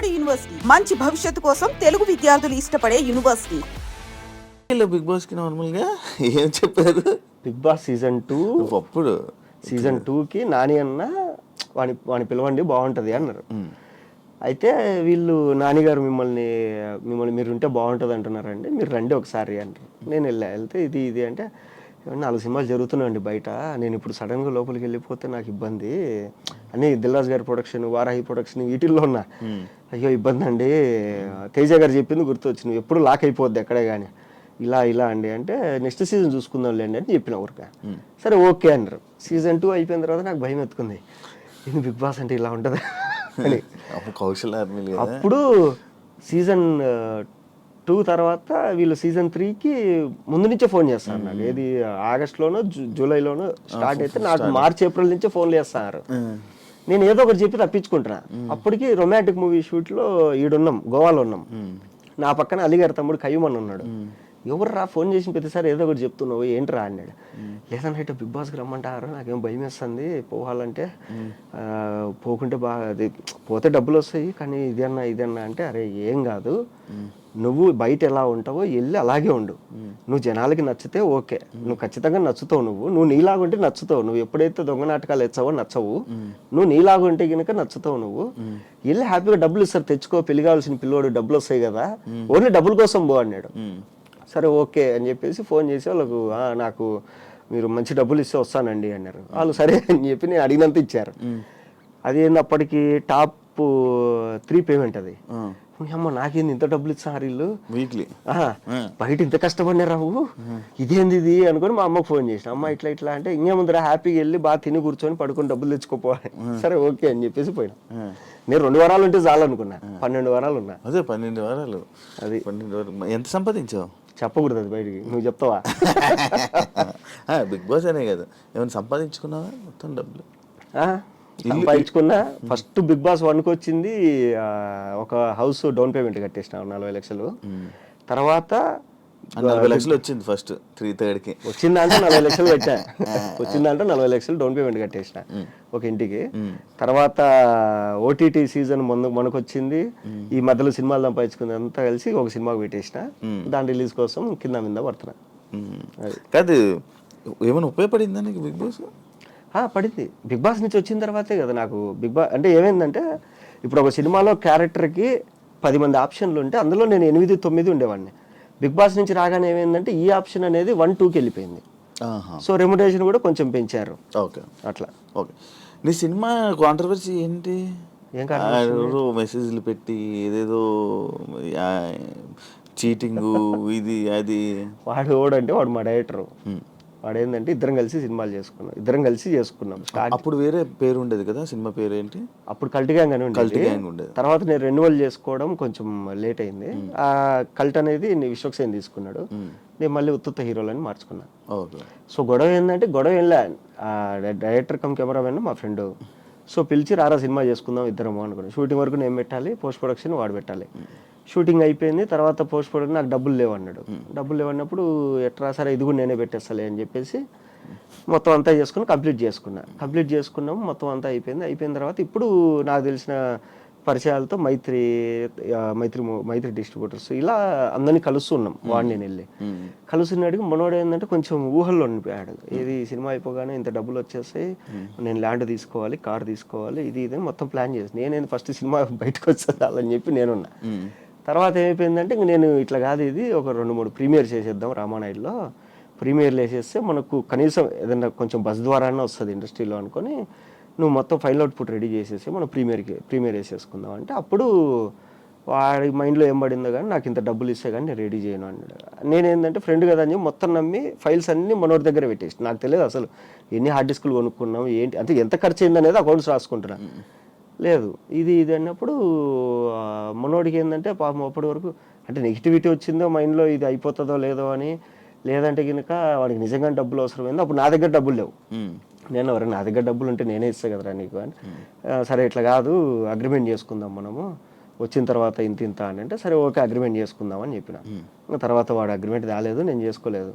నాడు యూనివర్సిటీ మంచి భవిష్యత్తు కోసం తెలుగు విద్యార్థులు ఇష్టపడే యూనివర్సిటీ. బిగ్ బాస్ కి నార్మల్ గా ఏం చెప్పారు? బిగ్ బాస్ సీజన్ 2 అప్పుడు సీజన్ 2కి నాని అన్న వాని పిలవండి బాగుంటుంది అన్నారు. అయితే వీళ్ళు నానిగారు మిమ్మల్ని మీరు ఉంటే బాగుంటుంది అంటున్నారండి, మీరు రండి ఒకసారి అంటారు. నేను వెళ్తే ఇది అంటే 4 సినిమాలు జరుగుతున్నాయండి బయట, నేను ఇప్పుడు సడన్గా లోపలికి వెళ్ళిపోతే నాకు ఇబ్బంది అని దిల్రాజు గారి ప్రొడక్షన్, వారాహి ప్రొడక్షన్ వీటిల్లో ఉన్నా. అయ్యో ఇబ్బంది అండి, తేజ గారు చెప్పింది గుర్తొచ్చి, నువ్వు ఎప్పుడు లాక్ అయిపోద్ది ఎక్కడే కానీ, ఇలా అండి అంటే నెక్స్ట్ సీజన్ చూసుకుందాం లేండి అని చెప్పిన ఊరిక. సరే ఓకే అన్నారు. సీజన్ 2 అయిపోయిన తర్వాత నాకు భయం ఎత్తుకుంది, ఇది బిగ్ బాస్ అంటే ఇలా ఉంటుంది అని. అప్పుడు సీజన్ 2 తర్వాత వీళ్ళు సీజన్ 3కి ముందు నుంచే ఫోన్ చేస్తారు నాకు. ఏది ఆగస్టులోనో జూలైలోనో స్టార్ట్ అయితే నాకు మార్చ్ ఏప్రిల్ నుంచే ఫోన్లు చేస్తారు. నేను ఏదో ఒకటి చెప్పి తప్పించుకుంటున్నా. అప్పటికి రొమాంటిక్ మూవీ షూట్లో ఈడున్నాం, గోవాలో ఉన్నాం. నా పక్కన అలీగారి తమ్ముడు కయ్యమని ఉన్నాడు. ఎవర్రా ఫోన్ చేసిన ప్రతిసారి ఏదో ఒకటి చెప్తున్నావు ఏంట్రా అన్నాడు. లేదన్నా ఇట్లా బిగ్ బాస్కి రమ్మంటారు, నాకేం భయం వేస్తుంది పోవాలంటే, పోకుంటే బాగా అది పోతే డబ్బులు వస్తాయి కానీ ఇదన్నా అంటే, అరే ఏం కాదు, నువ్వు బయట ఎలా ఉంటావో వెళ్ళి అలాగే ఉండు, నువ్వు జనాలకి నచ్చితే ఓకే, నువ్వు ఖచ్చితంగా నచ్చుతావు, నువ్వు నీలాగుంటే నచ్చుతావు, నువ్వు ఎప్పుడైతే దొంగ నాటకాలు ఎచ్చావో నచ్చవు, నువ్వు నీలాగుంటే కనుక నచ్చుతావు, నువ్వు వెళ్ళి హ్యాపీగా డబ్బులు ఇస్తారు, తెచ్చుకో, పెళ్లి కావాల్సిన పిల్లోడు, డబ్బులు వస్తాయి కదా, ఓన్లీ డబ్బుల కోసం పో అన్నాడు. సరే ఓకే అని చెప్పేసి ఫోన్ చేసి వాళ్ళకు, నాకు మీరు మంచి డబ్బులు ఇస్తే వస్తానండి అన్నారు. వాళ్ళు సరే అని చెప్పి నేను అడిగినంత ఇచ్చారు. అది అప్పటికి టాప్ 3 పేమెంట్ అది. అమ్మ నాకేంది ఇంత డబ్బులు ఇస్తారు వీళ్ళు వీక్లీ, బయట ఇంత కష్టపడినా రావు, ఇదేంది ఇది అనుకుని మా అమ్మకు ఫోన్ చేసిన. అమ్మ ఇట్లా అంటే ఇంకేముందిరా, హ్యాపీగా వెళ్ళి బాగా తిని కూర్చొని పడుకొని డబ్బులు తెచ్చుకోపోవాలి. సరే ఓకే అని చెప్పేసి పోయినా. నేను 2 వారాలు ఉంటే చాలు అనుకున్నా, 12 వారాలు ఉన్నా. అదే 12 వారాలు. అది 12 వారాలు ఎంత సంపాదించావు? చెప్పకూడదు అది బయటికి, నువ్వు చెప్తావా? బిగ్ బాస్ అనే కదా, ఏమైనా సంపాదించుకున్నావా మొత్తం డబ్బులు? సంపాదించుకున్నా. ఫస్ట్ బిగ్ బాస్ 1కి వచ్చింది ఒక హౌస్ డౌన్ పేమెంట్ కట్టేసిన 40 లక్షలు. తర్వాత 40 లక్షలు వచ్చింది ఫస్ట్ 3/3కి. వచ్చిందంటే 40 లక్షలు పెట్టా. వచ్చిందంటే 40 లక్షలు డౌన్ పేమెంట్ కట్టేసిన ఒక ఇంటికి. తర్వాత ఓటీటీ సీజన్ మనకు వచ్చింది, ఈ మధ్యలో సినిమాలు సంపాదించుకుంది అంతా కలిసి ఒక సినిమాకి పెట్టేసిన. దాని రిలీజ్ కోసం కింద మీద పడుతున్నా. కాదు, ఏమైనా ఉపయోగపడిందా నీకు బిగ్ బాస్? పడింది. బిగ్ బాస్ నుంచి వచ్చిన తర్వాతే కదా నాకు బిగ్ బాస్ అంటే ఏమైందంటే, ఇప్పుడు ఒక సినిమాలో క్యారెక్టర్కి 10 మంది ఆప్షన్లు ఉంటే అందులో నేను 8, 9 ఉండేవాడిని. బిగ్ బాస్ నుంచి రాగానే ఏమైందంటే ఈ ఆప్షన్ అనేది 1, 2కి వెళ్ళిపోయింది. సో రెమ్యునరేషన్ కూడా కొంచెం పెంచారు. ఓకే, అట్లా. ఓకే. నీ సినిమా కాంట్రవర్సీ ఏంటి? ఏం కాదు, మెసేజ్లు పెట్టి ఏదేదో చీటింగ్ ఇది అది. వాడు మా డైరెక్టర్. వాడు ఏంటంటే ఇద్దరం కలిసి సినిమాలు చేసుకున్నాం. అప్పుడు వేరే పేరు ఉండేది కదా, సినిమా పేరు ఏంటి? అప్పుడు కల్ట్ గ్యాంగ్ అని ఉండేది. తర్వాత నేను రెన్యువల్ చేసుకోవడం కొంచెం లేట్ అయింది. ఆ కల్ట్ అనేది విశ్వక్సేన్ తీసుకున్నాడు, నేను మళ్ళీ ఉత్తుత్త హీరోలని మార్చుకున్నా. సో గొడవ ఏంటంటే, డైరెక్టర్ కమ్ కెమెరామెన్ మా ఫ్రెండ్. సో పిలిచి రారా సినిమా చేసుకుందాం ఇద్దరము అనుకున్నాను. షూటింగ్ వరకు నేను పెట్టాలి, పోస్ట్ ప్రొడక్షన్ వాడు పెట్టాలి. షూటింగ్ అయిపోయింది, తర్వాత పోస్ట్ ప్రొడక్షన్ నాకు డబ్బులు లేవన్నాడు. డబ్బులు లేవన్నప్పుడు ఎట్లా, సరే ఇది కూడా నేనే పెట్టేస్తాలే అని చెప్పేసి మొత్తం అంతా కంప్లీట్ చేసుకున్నాము. మొత్తం అంతా అయిపోయిన తర్వాత ఇప్పుడు నాకు తెలిసిన పరిచయాలతో మైత్రి డిస్ట్రిబ్యూటర్స్ ఇలా అందరినీ కలుస్తున్నాం. వాడిని నేను వెళ్ళి కలుస్తున్నాడికి మనోడు ఏంటంటే కొంచెం ఊహల్లో ఉండిపోయాడు. ఏది సినిమా అయిపోగానే ఇంత డబ్బులు వచ్చేస్తాయి, నేను ల్యాండ్ తీసుకోవాలి, కార్ తీసుకోవాలి, ఇది మొత్తం ప్లాన్ చేసి నేనేది ఫస్ట్ సినిమా బయటకు వచ్చేదాలని చెప్పి నేనున్నా. తర్వాత ఏమైపోయిందంటే ఇంక నేను ఇట్లా కాదు, ఇది ఒక 2-3 ప్రీమియర్ చేసేద్దాం రామానాయుడులో, ప్రీమియర్లు వేసేస్తే మనకు కనీసం ఏదన్నా కొంచెం బస్ ద్వారానే వస్తుంది ఇండస్ట్రీలో అనుకొని, నువ్వు మొత్తం ఫైనల్ అవుట్పుట్ రెడీ చేసేసి మనం ప్రీమియర్ వేసేసుకుందాం అంటే, అప్పుడు వాడి మైండ్లో ఏం పడిందో కానీ నాకు ఇంత డబ్బులు ఇస్తే కానీ నేను రెడీ చేయను అన్నాడు. నేనేంటంటే ఫ్రెండ్ కదా అని చెప్పి మొత్తం నమ్మి ఫైల్స్ అన్నీ మనోడి దగ్గర పెట్టేసి, నాకు తెలియదు అసలు ఎన్ని హార్డ్ డిస్కులు కొనుక్కున్నాం ఏంటి అంటే, ఎంత ఖర్చు అయింది అనేది అకౌంట్స్ రాసుకుంటున్నా. లేదు ఇది అన్నప్పుడు మనోడికి ఏంటంటే పాపం అప్పటి వరకు అంటే నెగిటివిటీ వచ్చిందో మైండ్లో, ఇది అయిపోతుందో లేదో అని, లేదంటే కనుక వాడికి నిజంగా డబ్బులు అవసరమైంది. అప్పుడు నా దగ్గర డబ్బులు లేవు. నేను నా దగ్గర డబ్బులు ఉంటే నేనే ఇస్తా కదరా నీకు అని. సరే ఇట్లా కాదు, అగ్రిమెంట్ చేసుకుందాం మనము, వచ్చిన తర్వాత ఇంత అని అంటే, సరే ఓకే అగ్రిమెంట్ చేసుకుందాం అని చెప్పిన. తర్వాత వాడు అగ్రిమెంట్ రాలేదు, నేను చేసుకోలేదు.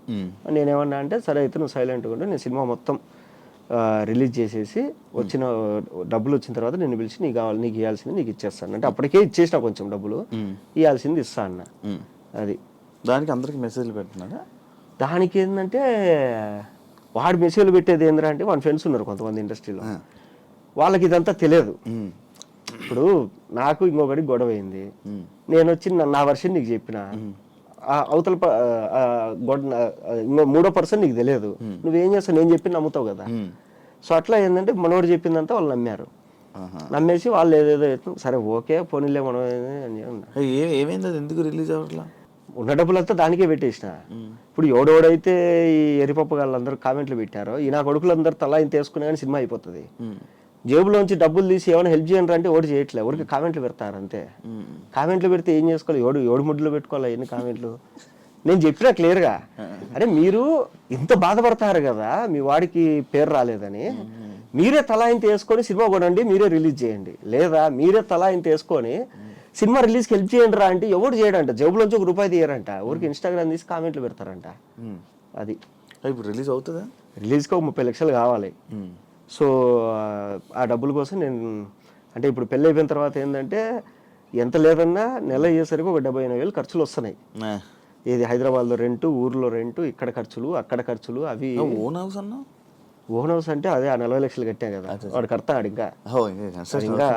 నేనేమన్నా అంటే, సరే అయితే నువ్వు సైలెంట్గా ఉంటే నేను సినిమా మొత్తం రిలీజ్ చేసేసి వచ్చిన డబ్బులు వచ్చిన తర్వాత నేను పిలిచి నీకు కావాలి, నీకు ఇవ్వాల్సింది నీకు ఇచ్చేస్తాను అంటే అప్పటికే ఇచ్చేసిన కొంచెం డబ్బులు, ఇవ్వాల్సింది ఇస్తా అన్న. అది దానికి అందరికి మెసేజ్లు పెడుతున్నారా? దానికి ఏంటంటే వాడు మెసేజ్లు పెట్టేది ఏంటంటే అంటే వాళ్ళ ఫ్రెండ్స్ ఉన్నారు కొంతమంది ఇండస్ట్రీలో, వాళ్ళకి ఇదంతా తెలియదు. ఇప్పుడు నాకు ఇంకొకటి గొడవ అయింది, నేను వచ్చి నా వర్షన్ నీకు చెప్పిన, అవతల ఇంకో మూడో పర్సన్ నీకు తెలియదు, నువ్వేం చేస్తావు నేను చెప్పి నమ్ముతావు కదా. సో అట్లా ఏంటంటే మనోడు చెప్పిందంతా వాళ్ళు నమ్మారు, నమ్మేసి వాళ్ళు ఏదేదో సరే ఓకే పోనీలే మనం ఏమైంది, అది ఎందుకు రిలీజ్ అవ్వట్లా? ఉన్న డబ్బులంతా దానికే పెట్టేసిన. ఇప్పుడు ఎవడెవడైతే ఈ ఎరిపప్పు వాళ్ళందరూ కామెంట్లు పెట్టారో ఈ నా కొడుకులందరూ తలా ఇంత వేసుకునే కానీ సినిమా అయిపోతుంది. జేబులోంచి డబ్బులు తీసి ఏమైనా హెల్ప్ చేయండి అంటే ఓడి చేయట్లే, ఊరికి కామెంట్లు పెడతారు అంతే. కామెంట్లు పెడితే ఏం చేసుకోవాలి, ఏడు ముడ్లు పెట్టుకోవాలి ఎన్ని కామెంట్లు. నేను చెప్పినా క్లియర్గా, అరే మీరు ఇంత బాధపడతారు కదా మీ వాడికి పేరు రాలేదని, మీరే తలా ఇంత వేసుకొని సినిమా కొనండి, మీరే రిలీజ్ చేయండి, లేదా మీరే తలా ఇంత వేసుకొని సినిమా రిలీజ్కి హెల్ప్ చేయండి రా అంటే ఎవడు చేయడంట, జేబులోంచి ₹1 తీయరంట, ఊరికి ఇన్స్టాగ్రామ్ తీసి కామెంట్లు పెడతారంట. అది ఇప్పుడు రిలీజ్ అవుతుందా? రిలీజ్కి 30 లక్షలు కావాలి. సో ఆ డబ్బుల కోసం నేను అంటే ఇప్పుడు పెళ్ళి అయిపోయిన తర్వాత ఏంటంటే ఎంత లేదన్నా నెల అయ్యేసరికి ఒక 75,000 ఖర్చులు వస్తున్నాయి. ఇది హైదరాబాద్లో రెంటు, ఊర్లో రెంటు, ఇక్కడ ఖర్చులు అక్కడ ఖర్చులు అవి. ఓన్ హౌస్ అన్నా? ఓన్ హౌస్ అంటే అదే 40 లక్షలు కట్టాం కదా, వాడు కడతాడు ఇంకా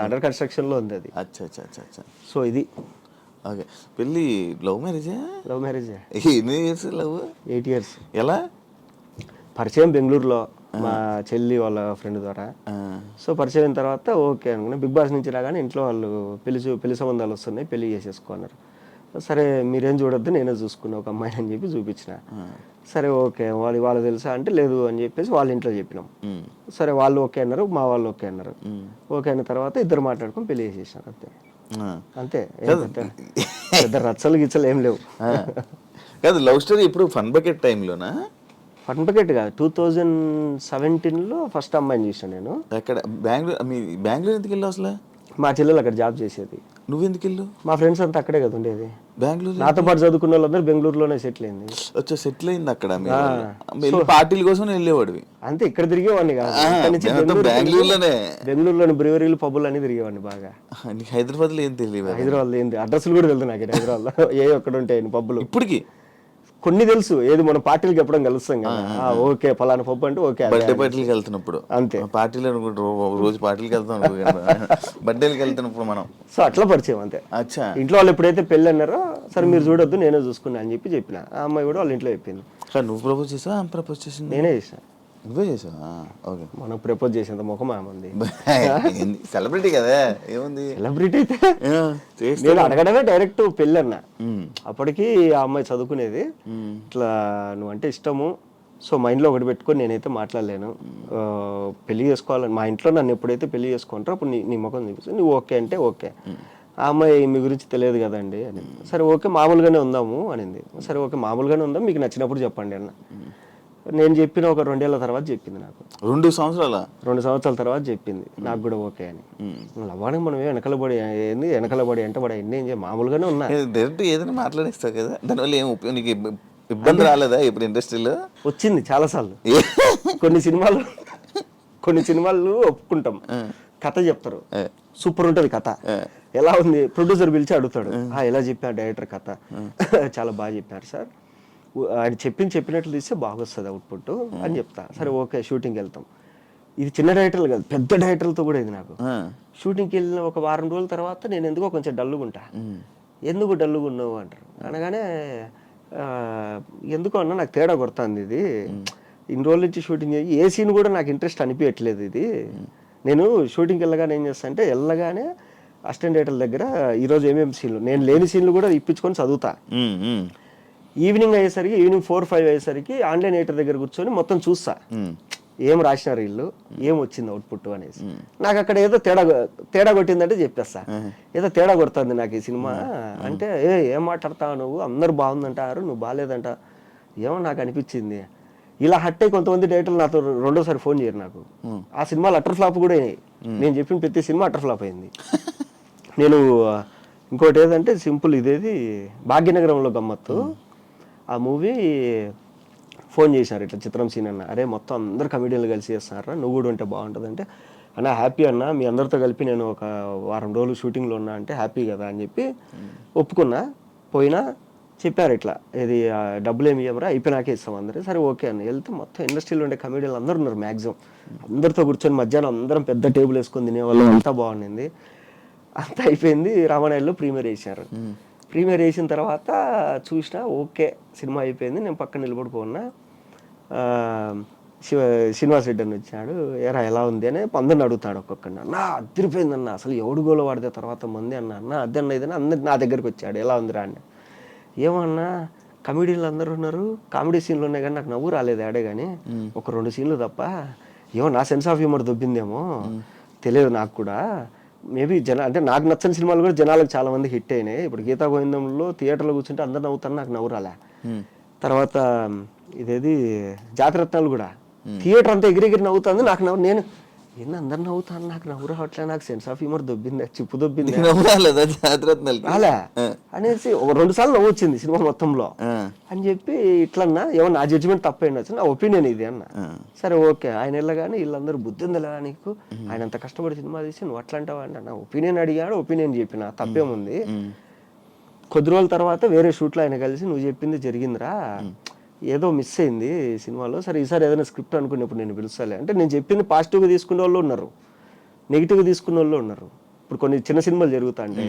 అండర్ కన్స్ట్రక్షన్ లో ఉంది అది. సో ఇది ఓకే. పెళ్ళి లవ్ మ్యారేజా? Love marriage. ఎన్ని ఇయర్స్ లవ్? 8 years. ఎలా పరిచయం? బెంగళూరులో మా చెల్లి వాళ్ళ ఫ్రెండ్ ద్వారా. సో పరిచయం అయిన తర్వాత ఓకే అనుకున్నా. బిగ్ బాస్ నుంచి రాగానే ఇంట్లో వాళ్ళు పెళ్లి సంబంధాలు వస్తున్నాయి, పెళ్లి చేసేసుకున్నారు. సరే మీరేం చూడొద్దు నేనే చూసుకున్నా ఒక అమ్మాయిని అని చెప్పి చూపించిన. సరే ఓకే వాళ్ళు తెలుసా అంటే లేదు అని చెప్పేసి వాళ్ళ ఇంట్లో చెప్పినాం. సరే వాళ్ళు ఓకే అన్నారు, మా వాళ్ళు ఓకే అన్నారు. ఓకే అయిన తర్వాత ఇద్దరు మాట్లాడుకొని పెళ్లి చేసేసినారు అంతే. అంతే, పెద్ద రచ్చలు గిచ్చలు ఏం లేవు. కాదు లవ్ స్టోరీ ఇప్పుడు ఫన్ బకెట్ టైంలోనా? ఫన్ బకెట్ కాదు, 2017లో ఫస్ట్ అమ్మాయిని చూసాను నేను. ఎక్కడ? బెంగళూరు ఎందుకు వెళ్ళావు అసలు? మా చెల్లెలు అక్కడ జాబ్ చేసేది. నువ్వెందుకు వెళ్ళు? మా ఫ్రెండ్స్ అంతా అక్కడే కదా ఉండేది. బెంగళూరు నాతో పాటు చదువుకున్న వాళ్ళందరూ బెంగళూరులోనే సెటిల్ అయింది. సెటిల్ అయింది అక్కడ. పార్టీల కోసం వెళ్ళేవాడివి అంతే, ఇక్కడ తిరిగేవాడిని కాదు. బెంగళూరులోని బ్రివరీలు పబ్బులు అని తిరిగేవాడిని బాగా. హైదరాబాద్ లో ఏం తెలియదు? హైదరాబాద్ ఏంది అడ్రస్లు కూడా తెలుసు నాకు. హైదరాబాద్ లో ఏ ఒక్కడ ఉంటాయి పబ్బులు ఇప్పటికి కొన్ని తెలుసు. ఏది మనం పార్టీలకి ఎప్పుడో కలుస్తాం కదా, ఓకే ఫలానా పప్పు అంటే ఓకే. బర్త్డే పార్టీలకి వెళ్తున్నప్పుడు అంతే, పార్టీలు రోజు పార్టీలకి వెళ్తాం, బర్త్డేలకి వెళ్తున్నప్పుడు మనం. సో అట్లా పరిచయం అంతే. అచ్చా. ఇంట్లో వాళ్ళు ఎప్పుడైతే పెళ్ళి అన్నారో సరే మీరు చూడొద్దు నేనే చూసుకున్నా అని చెప్పిన. ఆ అమ్మాయి కూడా వాళ్ళ ఇంట్లో చెప్పింది. నువ్వు ప్రపోజ్ చేసావా? ప్రపోజ్ చేసింది నేనే చేసా. నువ్వే చేసావా? ఓకే. మనం ప్రపోజ్ చేసేంత ముఖం ఏమంది, సెలబ్రిటీ కదా, ఏముంది సెలబ్రిటీ అయితే. నేను అడగడమే డైరెక్ట్ పెళ్ళి అన్నా. అప్పటికి ఆ అమ్మాయి చదువుకునేది. ఇట్లా నువ్వంటే ఇష్టము, సో మైండ్లో ఒకటి పెట్టుకొని నేనైతే మాట్లాడలేను, పెళ్లి చేసుకోవాలని మా ఇంట్లో నన్ను ఎప్పుడైతే పెళ్లి చేసుకుంటారో అప్పుడు నీ ముఖం చూపిస్తే నువ్వు ఓకే అంటే ఓకే. ఆ అమ్మాయి మీ గురించి తెలియదు కదండి అని. సరే ఓకే మామూలుగానే ఉందాము అనింది. సరే ఓకే మామూలుగానే ఉందాం, మీకు నచ్చినప్పుడు చెప్పండి అన్న. నేను చెప్పిన ఒక 2 ఏళ్ల తర్వాత చెప్పింది నాకు. 2 సంవత్సరాల తర్వాత చెప్పింది నాకు కూడా ఓకే అని. లవ్వానికి మనం వెనకలబడి ఏంది, వెనకలబడి అంటే వాడు ఎన్ని ఏం మామూలుగానే ఉన్నా డైరెక్ట్ ఏదైనా మాట్లాడేస్తావు కదా, దానివల్ల ఏం ఉపయోగం? ఇబ్బంది రాలేదా ఇప్పుడు ఇండస్ట్రీలో? వచ్చింది చాలాసార్లు. కొన్ని సినిమాలు ఒప్పుకుంటాం, కథ చెప్తారు, సూపర్ ఉంటుంది కథ. ఎలా ఉంది ప్రొడ్యూసర్ పిలిచి అడుగుతాడు, ఎలా చెప్పారు డైరెక్టర్ కథ, చాలా బాగా చెప్పారు సార్, ఆయన చెప్పినట్లు తీస్తే బాగా వస్తుంది అవుట్పుట్ అని చెప్తా. సరే ఓకే షూటింగ్కి వెళ్తాం. ఇది చిన్న డైరెక్టర్లు కాదు, పెద్ద డైరెక్టర్లతో కూడా ఇది నాకు. షూటింగ్కి వెళ్ళిన ఒక వారం రోజుల తర్వాత నేను ఎందుకో కొంచెం డల్లుగా ఉంటా. ఎందుకు డల్లుగా ఉన్నావు అంటారు. అనగానే ఎందుకో అన్నా నాకు తేడా కొడుతుంది, ఇది ఇన్ని రోజుల నుంచి షూటింగ్ చేయి ఏ సీన్ కూడా నాకు ఇంట్రెస్ట్ అనిపించట్లేదు. ఇది నేను షూటింగ్కి వెళ్ళగానే ఏం చేస్తా అంటే వెళ్ళగానే అసిస్టెంట్ డైరెక్టర్ దగ్గర ఈరోజు ఏమేమి సీన్లు, నేను లేని సీన్లు కూడా ఇప్పించుకొని చదువుతా. ఈవినింగ్ 4-5 అయ్యేసరికి ఆన్లైన్ ఎడిటర్ దగ్గర కూర్చొని మొత్తం చూస్తా, ఏం రాసినారు వీళ్ళు, ఏం వచ్చింది అవుట్పుట్ అనేసి. నాకు అక్కడ ఏదో తేడా కొట్టిందంటే చెప్పేస్తా, ఏదో తేడా కొడుతుంది నాకు ఈ సినిమా అంటే, ఏం మాట్లాడతావు నువ్వు, అందరు బాగుందంటారు నువ్వు బాగాలేదంట, ఏమో నాకు అనిపించింది. ఇలా హట్టే కొంతమంది డైరెక్టర్లు నాతో 2వ సారి ఫోన్ చేయరు నాకు. ఆ సినిమాలు అటర్ ఫ్లాప్ కూడా అయినాయి. నేను చెప్పిన ప్రతి సినిమా అటర్ ఫ్లాప్ అయింది. నేను ఇంకోటి ఏదంటే సింపుల్, ఇదేది భాగ్యనగరంలో గమ్మత్తు, ఆ మూవీ ఫోన్ చేశారు ఇట్లా చిత్రం సీన్ అన్న, అరే మొత్తం అందరు కమిడియన్లు కలిసి చేస్తున్నారా, నువ్వు కూడా ఉంటే బాగుంటుంది అంటే, అన్న హ్యాపీ అన్న, మీ అందరితో కలిపి నేను ఒక వారం రోజులు షూటింగ్లో ఉన్నా అంటే హ్యాపీ కదా అని చెప్పి ఒప్పుకున్నా. పోయినా చెప్పారు ఇట్లా, ఇది డబ్బులు ఏమి ఇవ్వరా, అయిపోయినాకే ఇస్తాం అందరూ. సరే ఓకే అన్న. వెళ్తే మొత్తం ఇండస్ట్రీలో ఉండే కమిడియన్లు అందరూ ఉన్నారు మ్యాక్సిమం. అందరితో కూర్చొని మధ్యాహ్నం అందరం పెద్ద టేబుల్ వేసుకొని తినేవాళ్ళు, అంతా బాగుండింది. అంతా అయిపోయింది. రామానాయుడులో ప్రీమియర్ వేసారు. ప్రీమియర్ వేసిన తర్వాత చూసినా ఓకే సినిమా అయిపోయింది. నేను పక్కన నిలబడిపోన్నా. శ్రీనివాస్ రెడ్డి అని వచ్చాడు, ఏరా ఎలా ఉంది అని అందరిని అడుగుతాడు ఒక్కొక్కడిని. అన్న అదిరిపోయిందన్న, అసలు ఎవడు గోలో వాడితే తర్వాత మంది అన్న, అన్న అద్దన్న ఇదన్నా అందరు నా దగ్గరికి వచ్చాడు, ఎలా ఉందిరా అని. ఏమన్నా కమెడీలు అందరూ ఉన్నారు, కామెడీ సీన్లు ఉన్నాయి కానీ నాకు నవ్వు రాలేదు ఆడే కానీ, ఒక 2 సీన్లు తప్ప. ఏమో నా సెన్స్ ఆఫ్ హ్యూమర్ దొబ్బిందేమో తెలియదు నాకు కూడా. మేబీ అంటే నాకు నచ్చని సినిమాలు కూడా జనాలకు చాలా మంది హిట్ అయినాయి. ఇప్పుడు గీతా గోవిందంలో థియేటర్లో కూర్చుంటే అందరు నవ్వుతాను, నాకు నవ్వు రాలే. తర్వాత ఇదేది జాతిరత్నాలు కూడా థియేటర్ అంతా ఎగిరెగిరి నవ్వుతుంది, నాకు నవ్వు, నేను ఏంది అందరు నవ్వుతాను, నాకు నవ్వు రావట్లే, నాకు సెన్స్ ఆఫ్ హ్యూమర్ దొబ్బింది, చిప్పు దొబ్బింది అలా అనేసి 2 సార్లు నవ్వు వచ్చింది సినిమా మొత్తంలో అని చెప్పి. ఇట్లన్నా ఏమో నా జడ్జిమెంట్ తప్పైండొచ్చు, నా ఒపీనియన్ ఇది అన్న. సరే ఓకే, ఆయన వెళ్ళగానే వీళ్ళందరూ బుద్ధి ఉందిలా నీకు, ఆయన అంత కష్టపడి సినిమా తీసి నువ్వు అట్లా అంటావా అన్న. నా ఒపీనియన్ అడిగాడు, ఒపీనియన్ చెప్పిన, తప్పేముంది. కొద్ది రోజుల తర్వాత వేరే షూట్లో ఆయన కలిసి, నువ్వు చెప్పింది జరిగిందిరా, ఏదో మిస్ అయింది సినిమాలో, సరే ఈసారి ఏదైనా స్క్రిప్ట్ అనుకున్నప్పుడు నేను పిలుస్తాలే అంటే. నేను చెప్పింది పాజిటివ్గా తీసుకునే వాళ్ళు ఉన్నారు, నెగిటివ్గా తీసుకునే వాళ్ళు ఉన్నారు. ఇప్పుడు కొన్ని చిన్న సినిమాలు జరుగుతా అంటే